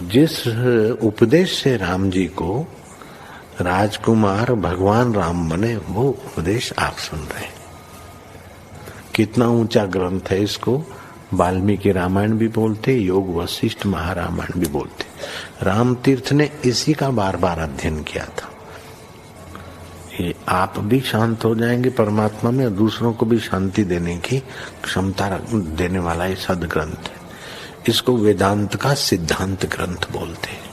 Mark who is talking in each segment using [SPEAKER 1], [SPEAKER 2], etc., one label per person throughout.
[SPEAKER 1] जिस उपदेश से राम जी को राजकुमार भगवान राम बने, वो उपदेश आप सुन रहे हैं। कितना ऊंचा ग्रंथ है। इसको वाल्मीकि रामायण भी बोलते, योग वशिष्ठ महारामायण भी बोलते। राम तीर्थ ने इसी का बार बार अध्ययन किया था। ये आप भी शांत हो जाएंगे परमात्मा में, और दूसरों को भी शांति देने की क्षमता देने वाला ये सदग्रंथ है। इसको वेदांत का सिद्धांत ग्रंथ बोलते हैं।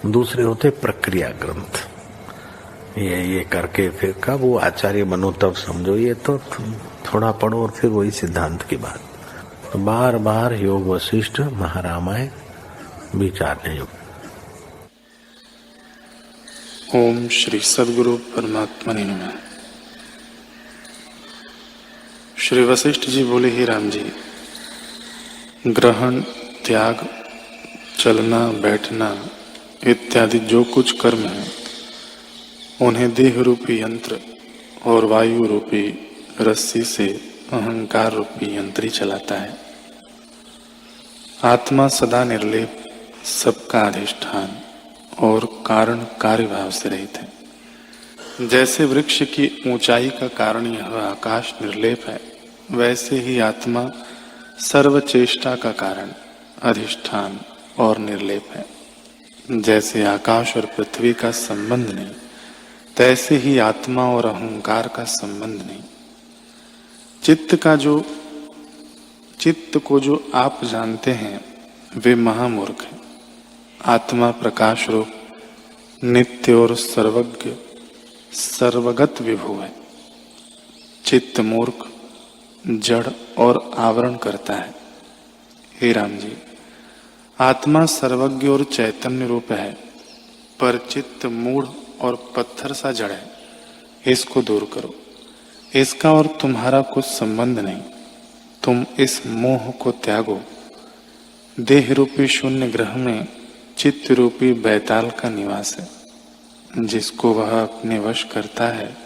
[SPEAKER 1] दूसरे होते प्रक्रिया ग्रंथ। ये करके फिर कब वो आचार्य बनो तब समझो, ये तो थोड़ा पढ़ो और फिर वही सिद्धांत की बात। तो बार बार योग वशिष्ठ महारामायण विचारने योग।
[SPEAKER 2] ओम श्री सद्गुरु परमात्मा नमः। श्री वशिष्ठ जी बोले, ही राम जी, ग्रहण, त्याग, चलना, बैठना इत्यादि जो कुछ कर्म है, उन्हें देह रूपी यंत्र और वायु रूपी रस्सी से अहंकार रूपी यंत्र ही चलाता है। आत्मा सदा निर्लेप, सबका अधिष्ठान और कारण कार्य भाव से रहित है। जैसे वृक्ष की ऊंचाई का कारण यह आकाश निर्लेप है, वैसे ही आत्मा सर्वचेष्टा का कारण, अधिष्ठान और निर्लेप है। जैसे आकाश और पृथ्वी का संबंध नहीं, तैसे ही आत्मा और अहंकार का संबंध नहीं। चित्त को जो आप जानते हैं, वे महामूर्ख हैं। आत्मा प्रकाश रूप, नित्य और सर्वज्ञ, सर्वगत विभु है। चित्त मूर्ख, जड़ और आवरण करता है। हे राम जी, आत्मा सर्वज्ञ और चैतन्य रूप है, पर चित्त मूढ़ और पत्थर सा जड़ है। इसको दूर करो। इसका और तुम्हारा कुछ संबंध नहीं। तुम इस मोह को त्यागो। देह रूपी शून्य ग्रह में चित्त रूपी बैताल का निवास है। जिसको वह अपने वश करता है,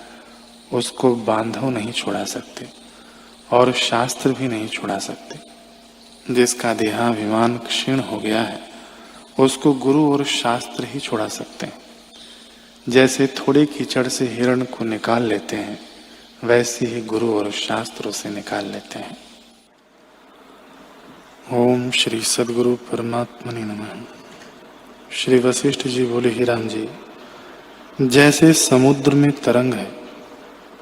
[SPEAKER 2] उसको बांधव नहीं छुड़ा सकते और शास्त्र भी नहीं छुड़ा सकते। जिसका देहाभिमान क्षीण हो गया है, उसको गुरु और शास्त्र ही छुड़ा सकते हैं। जैसे थोड़े कीचड़ से हिरण को निकाल लेते हैं, वैसे ही गुरु और शास्त्रों से निकाल लेते हैं। ओम श्री सद्गुरु परमात्मने नमः। श्री वशिष्ठ जी बोले, ही राम जी, जैसे समुद्र में तरंग है,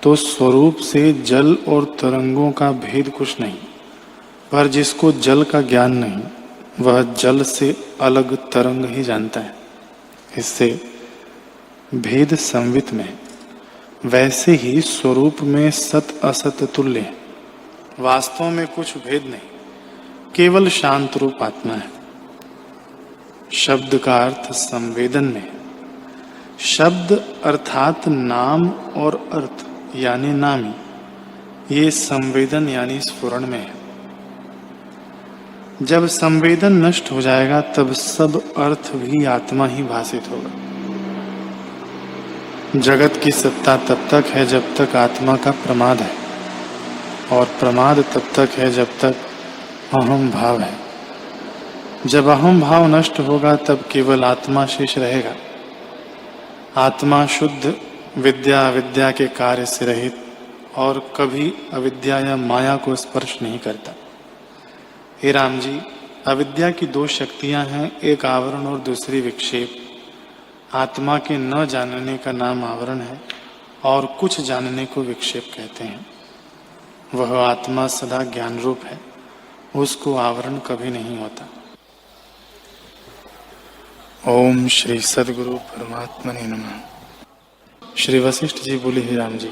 [SPEAKER 2] तो स्वरूप से जल और तरंगों का भेद कुछ नहीं, पर जिसको जल का ज्ञान नहीं, वह जल से अलग तरंग ही जानता है। इससे भेद संवित में है। वैसे ही स्वरूप में सत असत तुल्य है। वास्तव में कुछ भेद नहीं, केवल शांत रूप आत्मा है। शब्द का अर्थ संवेदन में है। शब्द अर्थात नाम और अर्थ यानी नामी, ये संवेदन यानी स्फुरण में है। जब संवेदन नष्ट हो जाएगा, तब सब अर्थ भी आत्मा ही भासित होगा। जगत की सत्ता तब तक है जब तक आत्मा का प्रमाद है, और प्रमाद तब तक है जब तक अहम भाव है। जब अहम भाव नष्ट होगा, तब केवल आत्मा शेष रहेगा। आत्मा शुद्ध, विद्या अविद्या के कार्य से रहित और कभी अविद्या या माया को स्पर्श नहीं करता। हे राम जी, अविद्या की दो शक्तियां हैं, एक आवरण और दूसरी विक्षेप। आत्मा के न जानने का नाम आवरण है और कुछ जानने को विक्षेप कहते हैं। वह आत्मा सदा ज्ञान रूप है, उसको आवरण कभी नहीं होता। ओम श्री सद्गुरु परमात्मने नमः। श्री वशिष्ठ जी बोले, हे राम जी,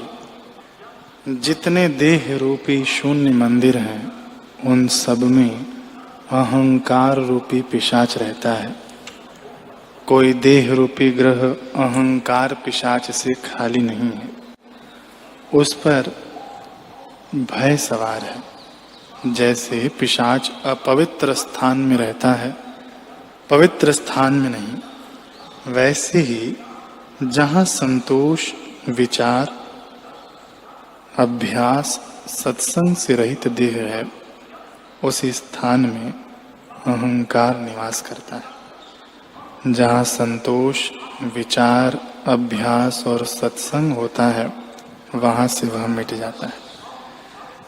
[SPEAKER 2] जितने देह रूपी शून्य मंदिर हैं, उन सब में अहंकार रूपी पिशाच रहता है। कोई देह रूपी ग्रह अहंकार पिशाच से खाली नहीं है। उस पर भय सवार है। जैसे पिशाच अपवित्र स्थान में रहता है, पवित्र स्थान में नहीं, वैसे ही जहाँ संतोष, विचार, अभ्यास, सत्संग से रहित देह है, उस स्थान में अहंकार निवास करता है। जहाँ संतोष, विचार, अभ्यास और सत्संग होता है, वहाँ से वह मिट जाता है।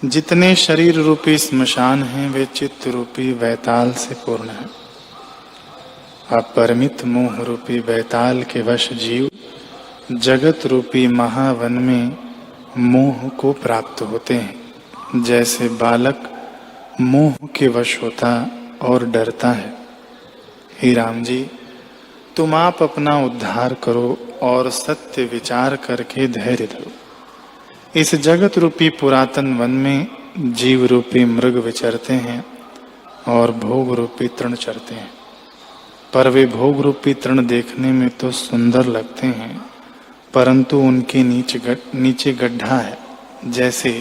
[SPEAKER 2] जितने शरीर रूपी स्मशान हैं, वे चित्त रूपी वैताल से पूर्ण हैं। अपरिमित मोह रूपी वैताल के वश जीव जगत रूपी महावन में मोह को प्राप्त होते हैं। जैसे बालक मोह के वश होता और डरता है। हे राम जी, तुम आप अपना उद्धार करो और सत्य विचार करके धैर्य धरो। इस जगत रूपी पुरातन वन में जीव रूपी मृग विचरते हैं और भोग रूपी तृण चरते हैं, पर वे भोग रूपी तृण देखने में तो सुंदर लगते हैं, परंतु उनके नीचे गड्ढा है। जैसे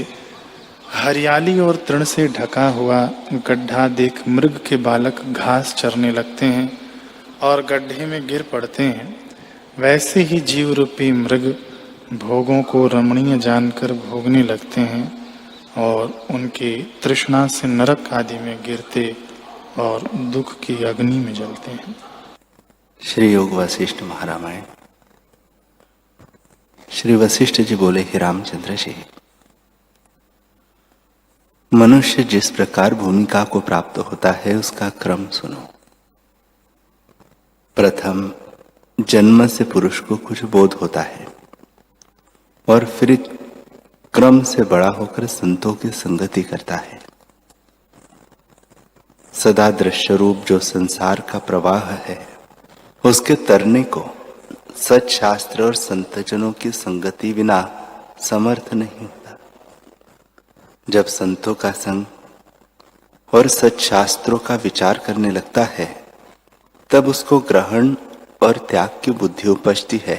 [SPEAKER 2] हरियाली और तृण से ढका हुआ गड्ढा देख मृग के बालक घास चरने लगते हैं और गड्ढे में गिर पड़ते हैं, वैसे ही जीव रूपी मृग भोगों को रमणीय जानकर भोगने लगते हैं और उनकी तृष्णा से नरक आदि में गिरते और दुख की अग्नि में जलते हैं।
[SPEAKER 3] श्री योग वशिष्ठ महारामायण। श्री वशिष्ठ जी बोले, हे रामचंद्र जी, मनुष्य जिस प्रकार भूमिका को प्राप्त होता है उसका क्रम सुनो। प्रथम जन्म से पुरुष को कुछ बोध होता है और फिर क्रम से बड़ा होकर संतों की संगति करता है। सदा दृश्य रूप जो संसार का प्रवाह है, उसके तरने को सच शास्त्र और संतजनों की संगति बिना समर्थ नहीं होता। जब संतों का संग और सच शास्त्रों का विचार करने लगता है, तब उसको ग्रहण और त्याग की बुद्धि उपजती है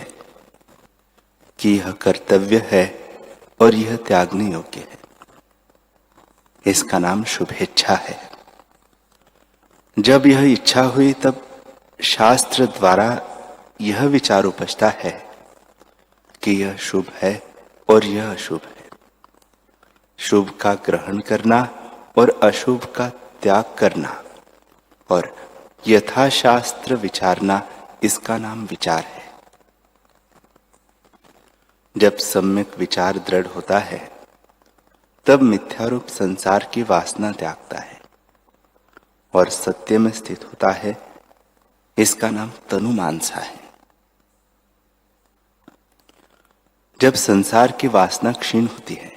[SPEAKER 3] कि यह कर्तव्य है और यह त्यागने योग्य है। इसका नाम शुभेच्छा है। जब यह इच्छा हुई, तब शास्त्र द्वारा यह विचार उपजता है कि यह शुभ है और यह अशुभ है। शुभ का ग्रहण करना और अशुभ का त्याग करना और यथाशास्त्र विचारना, इसका नाम विचार है। जब सम्यक विचार दृढ़ होता है, तब मिथ्यारूप संसार की वासना त्यागता है और सत्य में स्थित होता है। इसका नाम तनुमानसा है। जब संसार की वासना क्षीण होती है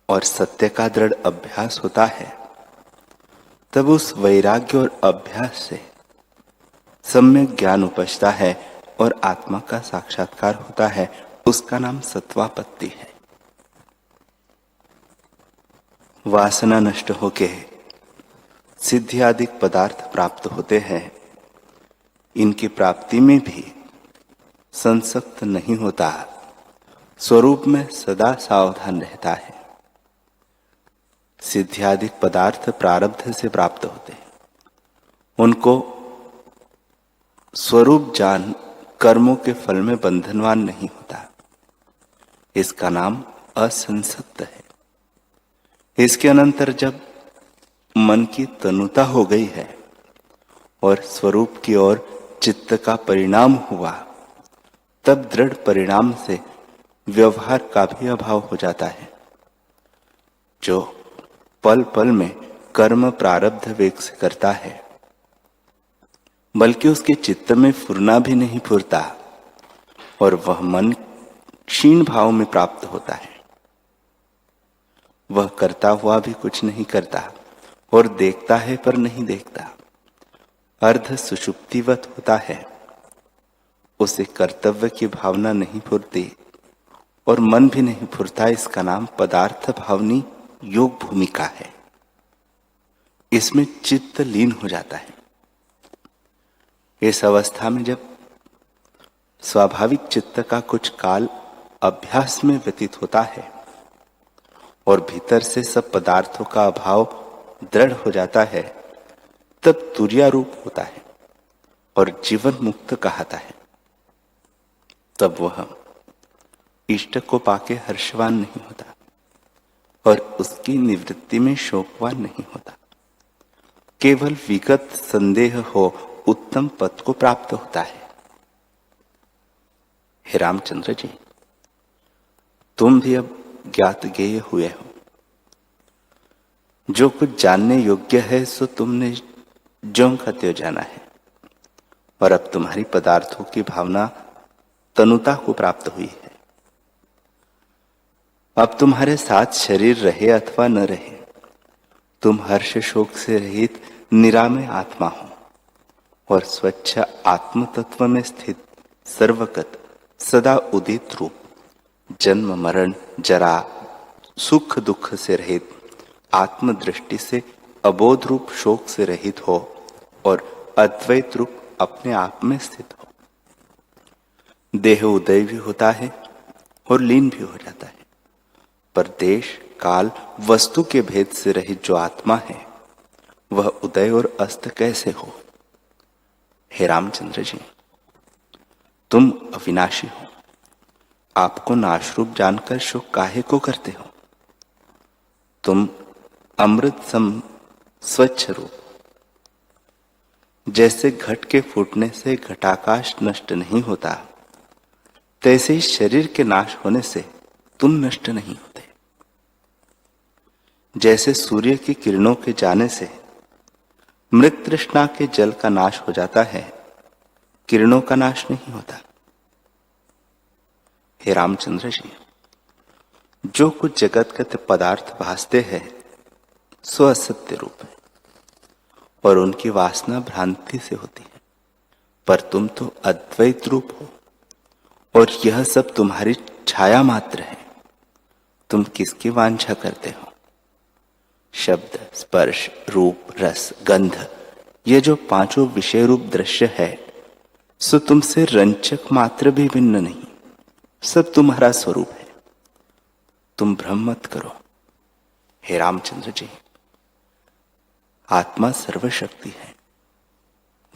[SPEAKER 3] और सत्य का दृढ़ अभ्यास होता है, तब उस वैराग्य और अभ्यास से सम्यक ज्ञान उपजता है और आत्मा का साक्षात्कार होता है। उसका नाम सत्वापत्ति है। वासना नष्ट होके सिद्धि आदि पदार्थ प्राप्त होते हैं। इनकी प्राप्ति में भी संसक्त नहीं होता, स्वरूप में सदा सावधान रहता है। सिद्ध्यादिक पदार्थ प्रारब्ध से प्राप्त होते हैं। उनको स्वरूप जान कर्मों के फल में बंधनवान नहीं होता। इसका नाम असंसक्त है। इसके अनंतर जब मन की तनुता हो गई है और स्वरूप की ओर चित्त का परिणाम हुआ, तब दृढ़ परिणाम से व्यवहार का भी अभाव हो जाता है। जो पल पल में कर्म प्रारब्ध वेग से करता है, बल्कि उसके चित्त में फुरना भी नहीं फुरता और वह मन क्षीण भाव में प्राप्त होता है। वह करता हुआ भी कुछ नहीं करता और देखता है पर नहीं देखता, अर्ध सुषुप्तिवत होता है। उसे कर्तव्य की भावना नहीं फुरती और मन भी नहीं फुरता। इसका नाम पदार्थ भावनी योग भूमिका है। इसमें चित्त लीन हो जाता है। इस अवस्था में जब स्वाभाविक चित्त का कुछ काल अभ्यास में व्यतीत होता है और भीतर से सब पदार्थों का अभाव दृढ़ हो जाता है, तब तुर्यारूप होता है और जीवन मुक्त कहता है। तब वह इष्ट को पाके हर्षवान नहीं होता और उसकी निवृत्ति में शोकवान नहीं होता। केवल विगत संदेह हो उत्तम पद को प्राप्त होता है। हे रामचंद्र जी, तुम भी अब ज्ञात ज्ञेय हुए हो। जो कुछ जानने योग्य है सो तुमने ज्यों का त्यों जाना है, और अब तुम्हारी पदार्थों की भावना तनुता को प्राप्त हुई है। अब तुम्हारे साथ शरीर रहे अथवा न रहे, तुम हर्ष शोक से रहित निरामय आत्मा हो और स्वच्छ आत्म तत्व में स्थित सर्वगत सदा उदित रूप, जन्म मरण जरा सुख दुख से रहित आत्म दृष्टि से अबोध रूप शोक से रहित हो और अद्वैत रूप अपने आप में स्थित हो। देह उदय भी होता है और लीन भी हो जाता है, पर देश काल वस्तु के भेद से रहित जो आत्मा है वह उदय और अस्त कैसे हो। हे रामचंद्र जी, तुम अविनाशी हो, आपको नाशरूप जानकर शोक काहे को करते हो। तुम अमृत सम स्वच्छ रूप, जैसे घट के फूटने से घटाकाश नष्ट नहीं होता, तैसे ही शरीर के नाश होने से तुम नष्ट नहीं होते। जैसे सूर्य की किरणों के जाने से मृत तृष्णा के जल का नाश हो जाता है, किरणों का नाश नहीं होता। हे रामचंद्र जी, जो कुछ जगतगत पदार्थ भासते हैं सो असत्य रूप है और उनकी वासना भ्रांति से होती है, पर तुम तो अद्वैत रूप हो और यह सब तुम्हारी छाया मात्र है। तुम किसकी वांछा करते हो। शब्द स्पर्श रूप रस गंध, ये जो पांचों विषय रूप दृश्य है सो तुमसे रंचक मात्र भी भिन्न नहीं, सब तुम्हारा स्वरूप है। तुम भ्रम मत करो। हे रामचंद्र जी, आत्मा सर्वशक्ति है,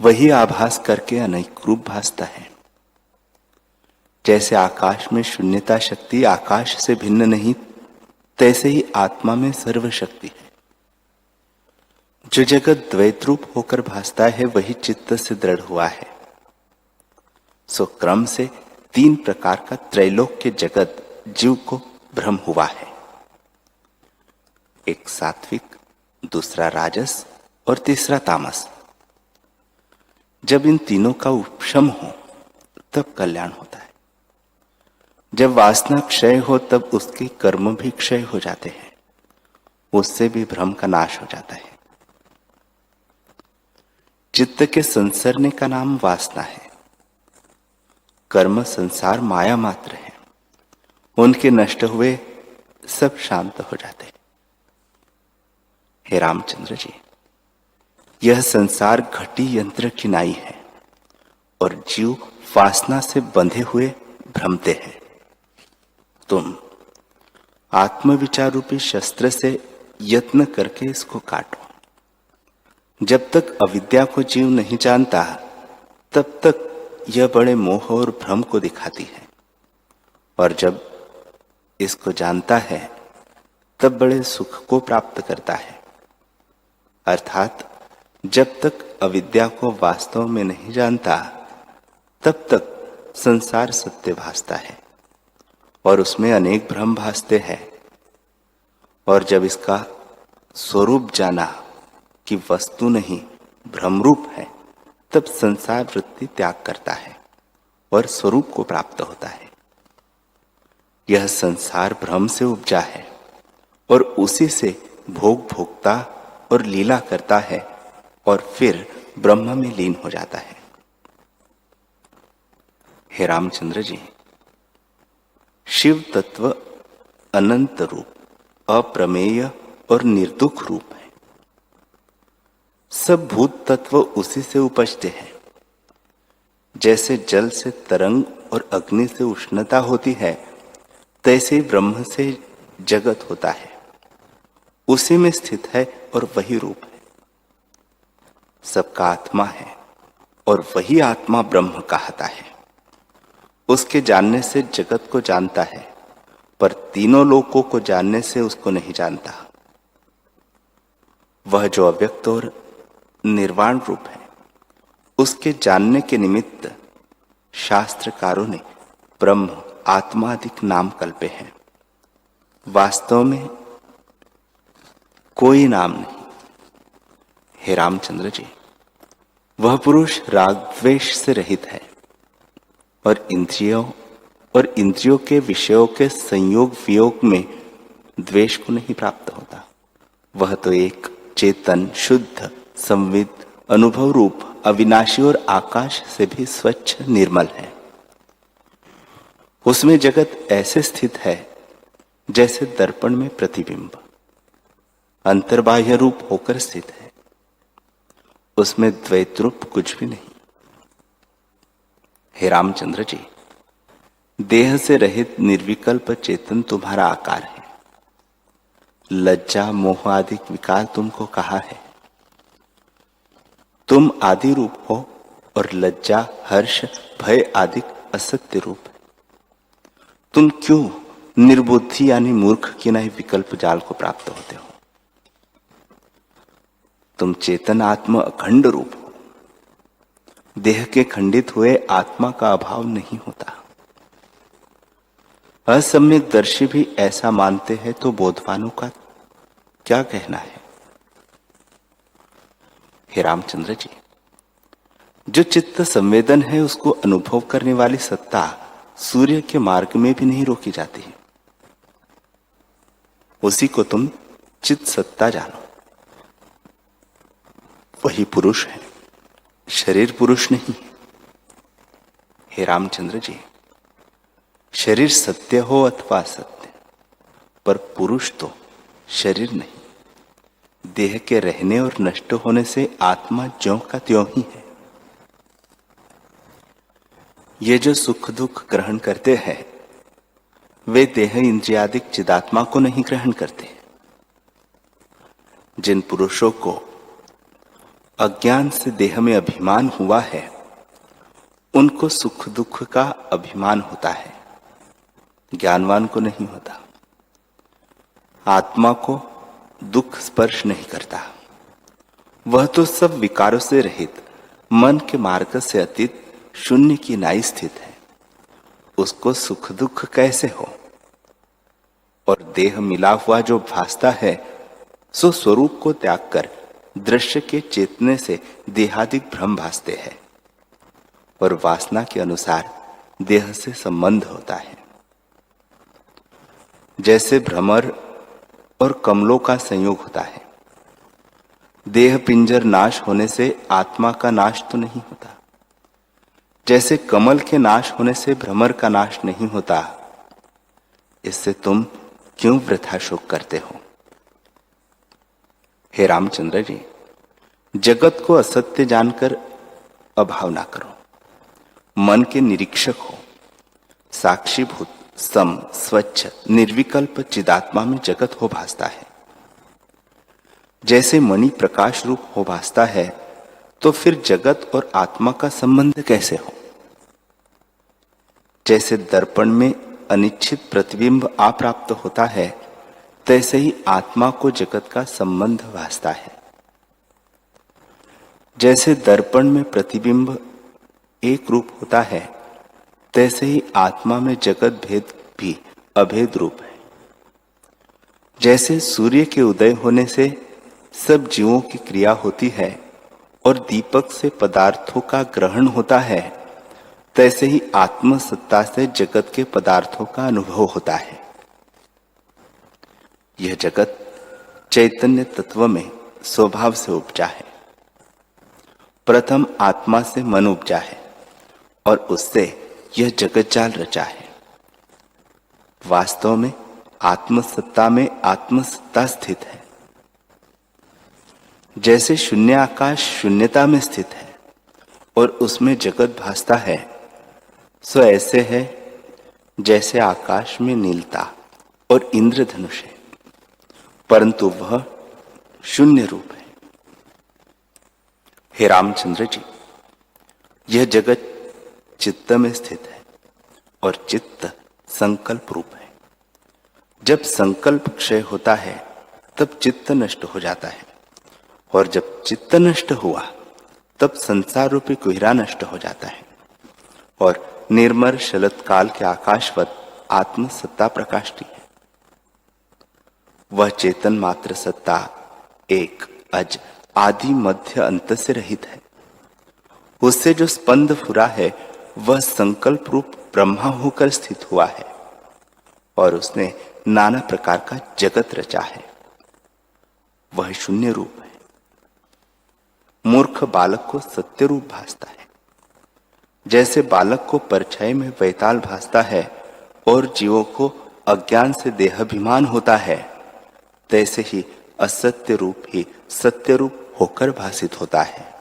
[SPEAKER 3] वही आभास करके अनेक रूप भासता है। जैसे आकाश में शून्यता शक्ति आकाश से भिन्न नहीं, तैसे ही आत्मा में सर्वशक्ति है। जो जगत द्वैत रूप होकर भासता है वही चित्त से दृढ़ हुआ है। सो क्रम से तीन प्रकार का त्रैलोक्य जगत जीव को भ्रम हुआ है। एक सात्विक, दूसरा राजस और तीसरा तामस। जब इन तीनों का उपशम हो तब कल्याण होता है। जब वासना क्षय हो तब उसके कर्म भी क्षय हो जाते हैं, उससे भी भ्रम का नाश हो जाता है। चित्त के संसरने का नाम वासना है। कर्म संसार माया मात्र है, उनके नष्ट हुए सब शांत हो जाते हैं। हे रामचंद्र जी, यह संसार घटी यंत्र की नाई है और जीव वासना से बंधे हुए भ्रमते हैं। तुम आत्मविचार रूपी शस्त्र से यत्न करके इसको काटो। जब तक अविद्या को जीव नहीं जानता तब तक यह बड़े मोह और भ्रम को दिखाती है, और जब इसको जानता है तब बड़े सुख को प्राप्त करता है। अर्थात जब तक अविद्या को वास्तव में नहीं जानता तब तक संसार सत्य भासता है और उसमें अनेक भ्रम भासते हैं, और जब इसका स्वरूप जाना कि वस्तु नहीं भ्रमरूप है तब संसार वृत्ति त्याग करता है और स्वरूप को प्राप्त होता है। यह संसार भ्रम से उपजा है और उसी से भोग भोगता और लीला करता है और फिर ब्रह्म में लीन हो जाता है। हे रामचंद्र जी, शिव तत्व अनंत रूप, अप्रमेय और निर्दुख रूप है। सब भूत तत्व उसी से उपजते हैं। जैसे जल से तरंग और अग्नि से उष्णता होती है, तैसे ब्रह्म से जगत होता है, उसी में स्थित है और वही रूप है। सबका आत्मा है और वही आत्मा ब्रह्म कहता है। उसके जानने से जगत को जानता है, पर तीनों लोकों को जानने से उसको नहीं जानता। वह जो अव्यक्त और निर्वाण रूप है उसके जानने के निमित्त शास्त्रकारों ने ब्रह्म आत्मादिक नाम कल्पे हैं। वास्तव में कोई नाम नहीं। हे रामचंद्र जी, वह पुरुष राग द्वेष से रहित है और इंद्रियों के विषयों के संयोग वियोग में द्वेष को नहीं प्राप्त होता। वह तो एक चेतन, शुद्ध, संविद, अनुभव रूप, अविनाशी और आकाश से भी स्वच्छ निर्मल है। उसमें जगत ऐसे स्थित है जैसे दर्पण में प्रतिबिंब अंतर्बाह्य रूप होकर स्थित है। उसमें द्वैत रूप कुछ भी नहीं। हे रामचंद्र जी, देह से रहित निर्विकल्प चेतन तुम्हारा आकार है। लज्जा, मोह आदि विकार तुमको कहा है। तुम आदि रूप हो और लज्जा, हर्ष, भय आदि असत्य रूप है। तुम क्यों निर्बुद्धि यानी मूर्ख की नहीं विकल्प जाल को प्राप्त होते हो? तुम चेतन आत्मा अखंड रूप हो। देह के खंडित हुए आत्मा का अभाव नहीं होता। असम्यक दर्शी भी ऐसा मानते हैं तो बोधवानों का क्या कहना है? हे रामचंद्र जी, जो चित्त संवेदन है उसको अनुभव करने वाली सत्ता सूर्य के मार्ग में भी नहीं रोकी जाती है। उसी को तुम चित्त सत्ता जानो। वही पुरुष है, शरीर पुरुष नहीं। हे रामचंद्र जी, शरीर सत्य हो अथवा असत्य, पर पुरुष तो शरीर नहीं। देह के रहने और नष्ट होने से आत्मा ज्यों का त्यों ही है। ये जो सुख दुख ग्रहण करते हैं वे देह इंद्रियादिक चिदात्मा को नहीं ग्रहण करते। जिन पुरुषों को अज्ञान से देह में अभिमान हुआ है उनको सुख दुख का अभिमान होता है, ज्ञानवान को नहीं होता। आत्मा को दुख स्पर्श नहीं करता। वह तो सब विकारों से रहित, मन के मार्ग से अतीत शून्य की नाई स्थित है। उसको सुख दुख कैसे हो? और देह मिला हुआ जो भासता है सो स्वरूप को त्याग कर दृश्य के चेतने से देहादिक भ्रम भासते हैं और वासना के अनुसार देह से संबंध होता है। जैसे भ्रमर और कमलों का संयोग होता है। देह पिंजर नाश होने से आत्मा का नाश तो नहीं होता। जैसे कमल के नाश होने से भ्रमर का नाश नहीं होता। इससे तुम क्यों वृथा शोक करते हो? हे रामचंद्र जी, जगत को असत्य जानकर अभाव ना करो। मन के निरीक्षक हो। साक्षीभूत, सम, स्वच्छ, निर्विकल्प चिदात्मा में जगत हो भासता है। जैसे मणि प्रकाश रूप हो भासता है तो फिर जगत और आत्मा का संबंध कैसे हो? जैसे दर्पण में अनिच्छित प्रतिबिंब अप्राप्त होता है तैसे ही आत्मा को जगत का संबंध भासता है। जैसे दर्पण में प्रतिबिंब एक रूप होता है तैसे ही आत्मा में जगत भेद भी अभेद रूप है। जैसे सूर्य के उदय होने से सब जीवों की क्रिया होती है और दीपक से पदार्थों का ग्रहण होता है तैसे ही आत्म सत्ता से जगत के पदार्थों का अनुभव होता है। यह जगत चैतन्य तत्व में स्वभाव से उपजा है। प्रथम आत्मा से मन उपजा है और उससे यह जगत जाल रचा है। वास्तव में आत्मसत्ता में आत्मसत्ता स्थित है। जैसे शून्य आकाश शून्यता में स्थित है और उसमें जगत भासता है सो ऐसे है जैसे आकाश में नीलता और इंद्रधनुष है, परंतु वह शून्य रूप है। हे रामचंद्र जी, यह जगत चित्त में स्थित है और चित्त संकल्प रूप है। जब संकल्प क्षय होता है तब चित्त नष्ट हो जाता है और जब चित्त नष्ट हुआ तब संसार रूपी कुहरा नष्ट हो जाता है और निर्मल शरत काल के आकाशवत आत्म सत्ता प्रकाशती है। वह चेतन मात्र सत्ता एक अज आदि मध्य अंत से रहित है। उससे जो स्पंद फुरा है वह संकल्प रूप ब्रह्मा होकर स्थित हुआ है और उसने नाना प्रकार का जगत रचा है। वह शून्य रूप है। मूर्ख बालक को सत्य रूप भासता है। जैसे बालक को परछाई में वैताल भासता है और जीवों को अज्ञान से देहाभिमान होता है, तैसे ही असत्य रूप ही सत्य रूप होकर भासित होता है।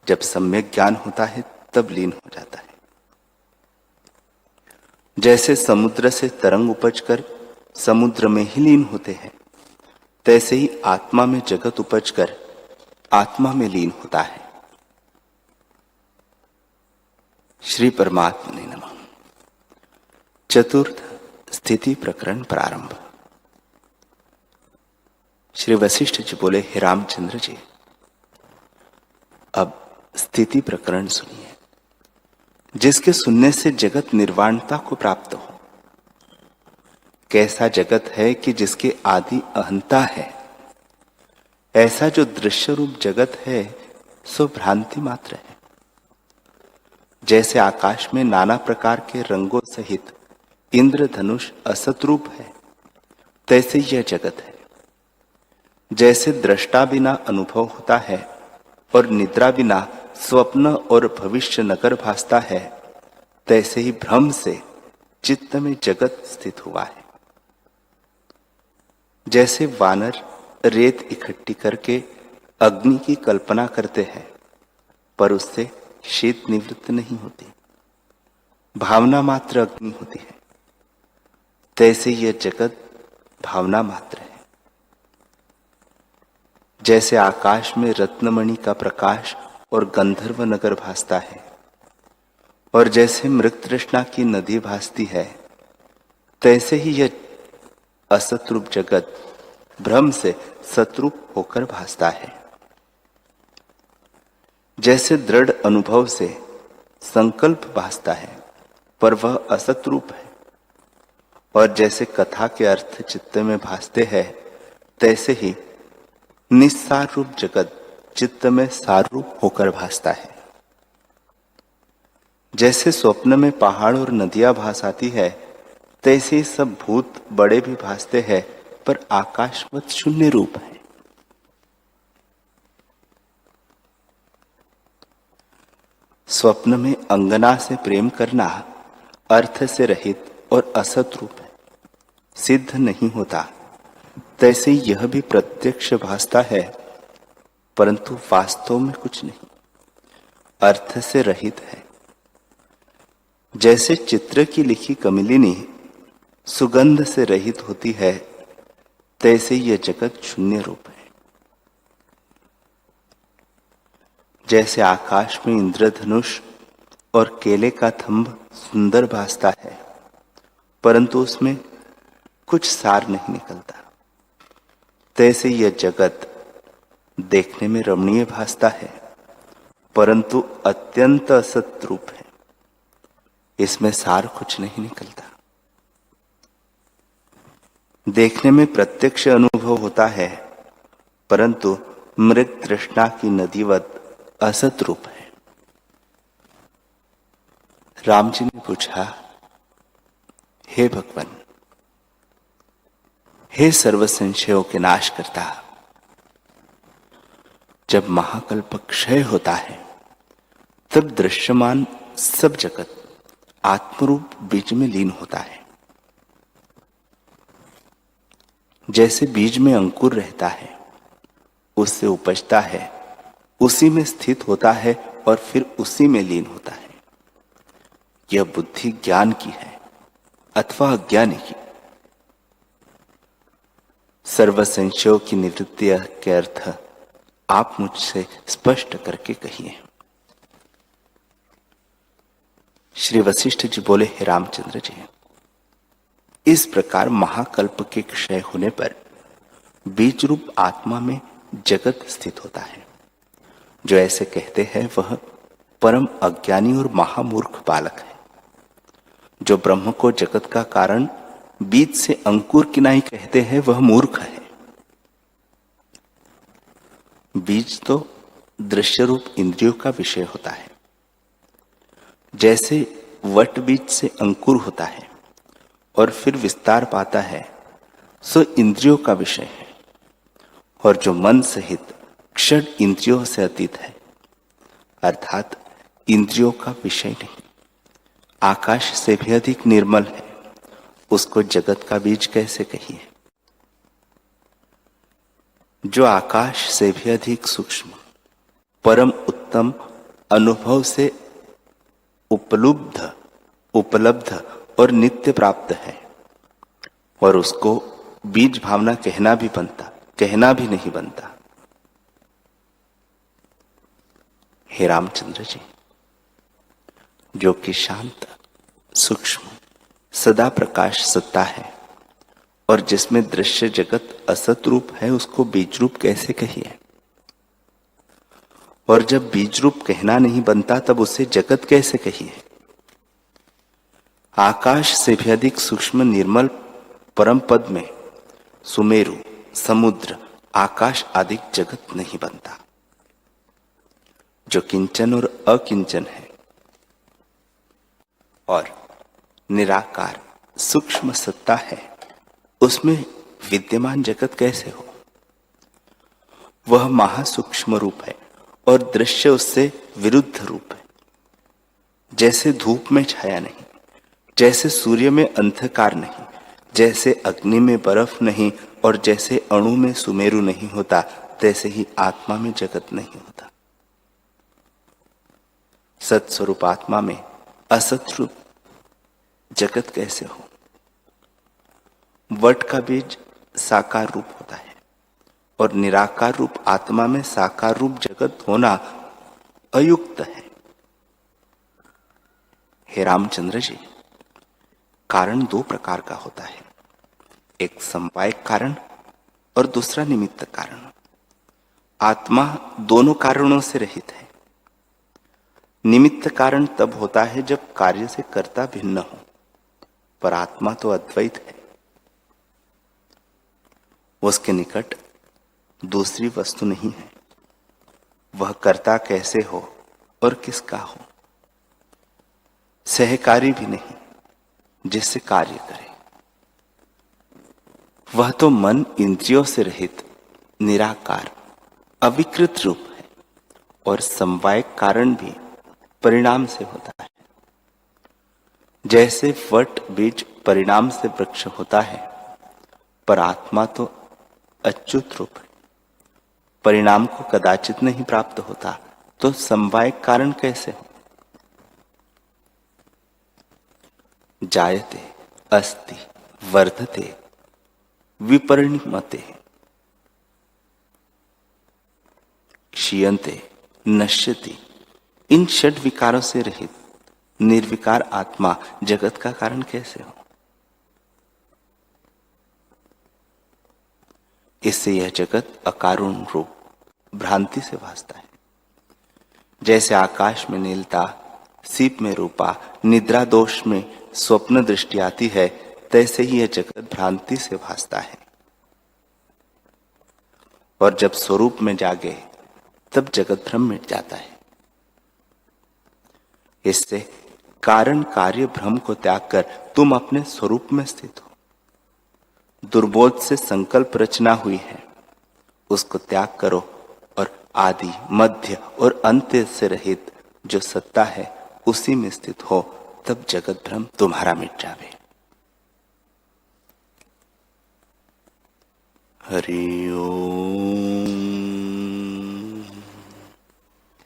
[SPEAKER 3] जब सम्यक ज्ञान होता है तब लीन हो जाता है। जैसे समुद्र से तरंग उपजकर समुद्र में ही लीन होते हैं, तैसे ही आत्मा में जगत उपजकर आत्मा में लीन होता है। श्री परमात्मा ने नमः। चतुर्थ स्थिति प्रकरण प्रारंभ। श्री वशिष्ठ जी बोले, हे रामचंद्र जी, अब स्थिति प्रकरण सुनिए, जिसके सुनने से जगत निर्वाणता को प्राप्त हो। कैसा जगत है कि जिसके आदि अहंता है। ऐसा जो दृश्य रूप जगत है सो भ्रांति मात्र है। जैसे आकाश में नाना प्रकार के रंगों सहित इंद्रधनुष असत रूप है, तैसे यह जगत है। जैसे दृष्टा बिना अनुभव होता है और निद्रा बिना स्वप्न और भविष्य नगर भासता है, तैसे ही भ्रम से चित्त में जगत स्थित हुआ है। जैसे वानर रेत इकट्ठी करके अग्नि की कल्पना करते हैं, पर उससे शीत निवृत्त नहीं होती, भावना मात्र अग्नि होती है, तैसे यह जगत भावना मात्र है। जैसे आकाश में रत्नमणि का प्रकाश और गंधर्व नगर भासता है, और जैसे मृग तृष्णा की नदी भासती है, तैसे ही यह असत रूप जगत भ्रम से सतरूप होकर भासता है। जैसे दृढ़ अनुभव से संकल्प भासता है, पर वह असत रूप है, और जैसे कथा के अर्थ चित्त में भासते हैं, तैसे ही निस्सार रूप जगत चित्त में सार रूप होकर भासता है। जैसे स्वप्न में पहाड़ और नदियां भास आती है, तैसे ही सब भूत बड़े भी भासते हैं, पर आकाशवत शून्य रूप है। स्वप्न में अंगना से प्रेम करना अर्थ से रहित और असत रूप है, सिद्ध नहीं होता। तैसे यह भी प्रत्यक्ष भासता है, परंतु वास्तव में कुछ नहीं, अर्थ से रहित है। जैसे चित्र की लिखी कमलिनी सुगंध से रहित होती है, तैसे यह जगत शून्य रूप है। जैसे आकाश में इंद्रधनुष और केले का थंभ सुंदर भासता है, परंतु उसमें कुछ सार नहीं निकलता, तैसे यह जगत देखने में रमणीय भासता है, परंतु अत्यंत असत रूप है। इसमें सार कुछ नहीं निकलता। देखने में प्रत्यक्ष अनुभव होता है, परंतु मृग तृष्णा की नदीवत असत रूप है। राम जी ने पूछा, हे भगवान, हे सर्व संशयों के नाश करता, जब महाकल्प क्षय होता है तब दृश्यमान सब जगत आत्मरूप बीज में लीन होता है। जैसे बीज में अंकुर रहता है, उससे उपजता है, उसी में स्थित होता है और फिर उसी में लीन होता है। यह बुद्धि ज्ञान की है अथवा अज्ञानी की। सर्व संशयों की निवृत्ति के अर्थ आप मुझसे स्पष्ट करके कहिए। श्री वशिष्ठ जी बोले, हे रामचंद्र जी, इस प्रकार महाकल्प के क्षय होने पर बीज रूप आत्मा में जगत स्थित होता है जो ऐसे कहते हैं वह परम अज्ञानी और महामूर्ख बालक है। जो ब्रह्म को जगत का कारण बीज से अंकुर की नाई कहते हैं वह मूर्ख है। बीज तो दृश्य रूप इंद्रियों का विषय होता है। जैसे वट बीज से अंकुर होता है और फिर विस्तार पाता है, सो इंद्रियों का विषय है। और जो मन सहित क्षण इंद्रियों से अतीत है, अर्थात इंद्रियों का विषय नहीं, आकाश से भी अधिक निर्मल है, उसको जगत का बीज कैसे कहिए। जो आकाश से भी अधिक सूक्ष्म, परम उत्तम, अनुभव से उपलब्ध और नित्य प्राप्त है, और उसको बीज भावना कहना भी नहीं बनता। हे रामचंद्र जी, जो कि शांत, सूक्ष्म, सदा प्रकाश सत्ता है और जिसमें दृश्य जगत असत रूप है, उसको बीज रूप कैसे कहिए। और जब बीज रूप कहना नहीं बनता, तब उसे जगत कैसे कहिए। आकाश से भी अधिक सूक्ष्म निर्मल परम पद में सुमेरु, समुद्र, आकाश आदि जगत नहीं बनता। जो किंचन और अकिंचन है और निराकार सूक्ष्म सत्ता है, उसमें विद्यमान जगत कैसे हो। वह महासूक्ष्म रूप है और दृश्य उससे विरुद्ध रूप है। जैसे धूप में छाया नहीं, जैसे सूर्य में अंधकार नहीं, जैसे अग्नि में बर्फ नहीं और जैसे अणु में सुमेरु नहीं होता, तैसे ही आत्मा में जगत नहीं होता। सत्स्वरूप आत्मा में असत रूप जगत कैसे हो। वट का बीज साकार रूप होता है और निराकार रूप आत्मा में साकार रूप जगत होना अयुक्त है। हे रामचंद्र जी, कारण दो प्रकार का होता है, एक समवायिक कारण और दूसरा निमित्त कारण। आत्मा दोनों कारणों से रहित है। निमित्त कारण तब होता है जब कार्य से कर्ता भिन्न हो, पर आत्मा तो अद्वैत है। उसके निकट दूसरी वस्तु नहीं है। वह कर्ता कैसे हो और किसका हो। सहकारी भी नहीं जिससे कार्य करे। वह तो मन इंद्रियों से रहित निराकार अविकृत रूप है और समवायिक कारण भी परिणाम से होता है। जैसे वट बीज परिणाम से वृक्ष होता है, पर आत्मा तो अच्युत रूप है, परिणाम को कदाचित नहीं प्राप्त होता, तो समवायिक कारण कैसे हो। जायते अस्ति वर्धते विपरिणमते क्षीयन्ते नश्यति। इन षड विकारों से रहित निर्विकार आत्मा जगत का कारण कैसे हो। इससे यह जगत अकारण रूप भ्रांति से भासता है। जैसे आकाश में नीलता, सीप में रूपा, निद्रा दोष में स्वप्न दृष्टि आती है, तैसे ही यह जगत भ्रांति से भासता है। और जब स्वरूप में जागे, तब जगत भ्रम मिट जाता है। इससे कारण कार्य भ्रम को त्याग कर तुम अपने स्वरूप में स्थित हो। दुर्बोध से संकल्प रचना हुई है, उसको त्याग करो और आदि, मध्य और अंत्य से रहित जो सत्ता है उसी में स्थित हो, तब जगत भ्रम तुम्हारा मिट जावे। हरि ओम,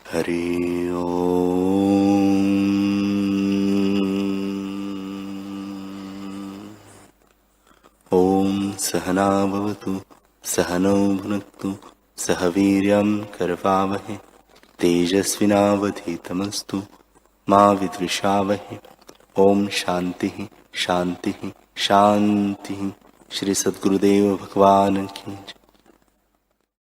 [SPEAKER 3] हरि ओम। ओम सहना भवतु, सहनौ भुनक्तु, सह वीर्यं करवावहै, तेजस्विनावधीतमस्तु मा विद्विषावहै। ओम शांति शांति शांति। श्री सद्गुरुदेव भगवान की जय।